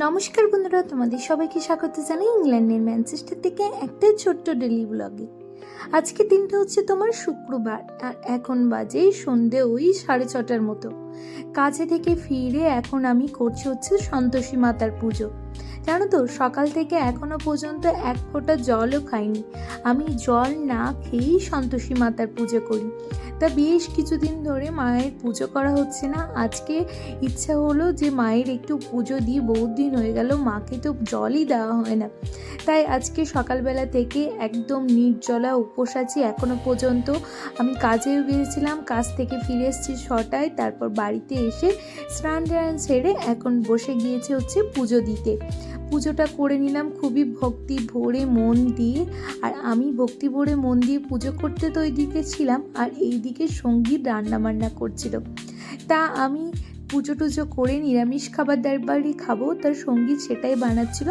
নমস্কার বন্ধুরা, তোমাদের সবাইকে স্বাগত জানাই ইংল্যান্ডের ম্যানচেস্টার থেকে একটা ছোট্ট ডেলি ব্লগে। আজকে দিনটা হচ্ছে তোমার শুক্রবার, আর এখন বাজে সন্ধে ওই 6:30টার মতো। কাজে থেকে ফিরে এখন আমি করছি হচ্ছে সন্তোষী মাতার পুজো। জানো তো, সকাল থেকে এখনো পর্যন্ত এক ফোঁটা জলও খাইনি। আমি জল না খেয়েই সন্তোষী মাতার পুজো করি। তা বেশ কিছুদিন ধরে মায়ের পুজো করা হচ্ছে না। আজকে ইচ্ছা হলো যে মায়ের একটু পুজো দিই, বহুত দিন হয়ে গেল মাকে তো জলই দেওয়া হয় না। তাই আজকে সকালবেলা থেকে একদম নির্জলা উপোস আছি এখনো পর্যন্ত। আমি কাজেও গিয়েছিলাম, কাজ থেকে ফিরে এসেছি 6টায়, তারপর বাড়িতে এসে স্নান টান সেরে এখন বসে গিয়েছে হচ্ছে পুজো দিতে। পুজোটা করে নিলাম খুবই ভক্তি ভরে মন দিয়ে। আর আমি ভক্তি ভরে মন দিয়ে পুজো করতে তো ওইদিকে ছিলাম, আর এইদিকে সঙ্গীত রান্নাবান্না করছিল। তা আমি পুজো টুজো করে নিরামিষ খাবার দাবারই খাবো, তার সঙ্গীত সেটাই বানাচ্ছিল।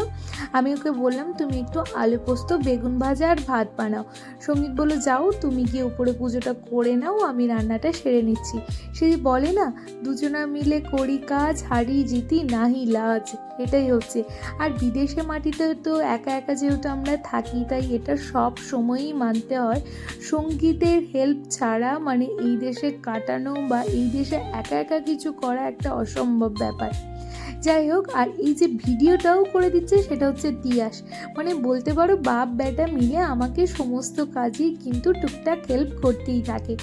আমি ওকে বললাম তুমি একটু আলু পোস্ত, বেগুন ভাজা আর ভাত বানাও। সঙ্গীত বললো যাও তুমি গিয়ে উপরে পুজোটা করে নাও, আমি রান্নাটা সেরে নিচ্ছি। সে বলে না, দুজনা মিলে করি কাজ, হারি জিতি নাহি লাজ, এটাই হচ্ছে। আর বিদেশে মাটিতে তো একা একা যেহেতু আমরা থাকি, তাই এটা সব সময়ই মানতে হয়। সঙ্গীতের হেল্প ছাড়া মানে এই দেশে কাটানো বা এই দেশে একা একা কিছু করা একটা অসম্ভব ব্যাপার। যাই হোক, আর এই যে ভিডিওটাও করে দিচ্ছে সেটা হচ্ছে তিয়াস, মানে বলতে পারো বাপ বেটা মিলে আমাকে সমস্ত কাজই কিন্তু টুকটাক হেল্প করতেই থাকে।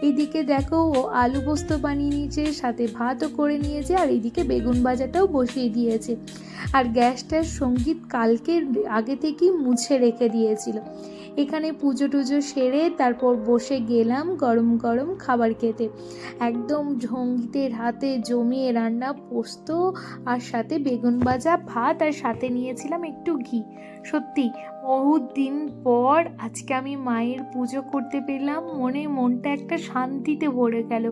এইদিকে দেখো ও আলু পোস্ত বানিয়ে নিয়েছে, সাথে ভাতও করে নিয়েছে, আর এইদিকে বেগুন ভাজাটাও বসিয়ে দিয়েছে। আর গ্যাসটার সঙ্গীত কালকে আগে থেকেই মুছে রেখে দিয়েছিল। এখানে পুজো টুজো সেরে তারপর বসে গেলাম গরম গরম খাবার খেতে। একদম সঙ্গীতের হাতে জমিয়ে রান্না পোস্ত, আর সাথে বেগুন ভাজা ভাত, আর সাথে নিয়েছিলাম একটু ঘি। সত্যি বহুত দিন পর আজকে আমি মায়ের পুজো করতে পেলাম, মনটা একটা শান্তিতে ভরে গেল।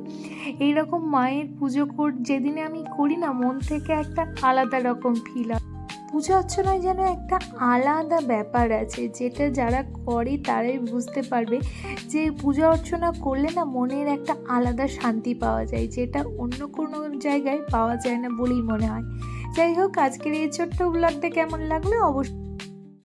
এইরকম মায়ের পুজো যেদিনে আমি করি না, মন থেকে একটা আলাদা রকম ফিল হয়। পূজা অর্চনায় যেন একটা আলাদা ব্যাপার আছে, যেটা যারা করে তারাই বুঝতে পারবে যে পূজা অর্চনা করলে না মনের একটা আলাদা শান্তি পাওয়া যায়, যেটা অন্য কোনো জায়গায় পাওয়া যায় না বলেই মনে হয়। যাই হোক, আজকের এই ছোট্ট ব্লগটা কেমন লাগলো অবশ্যই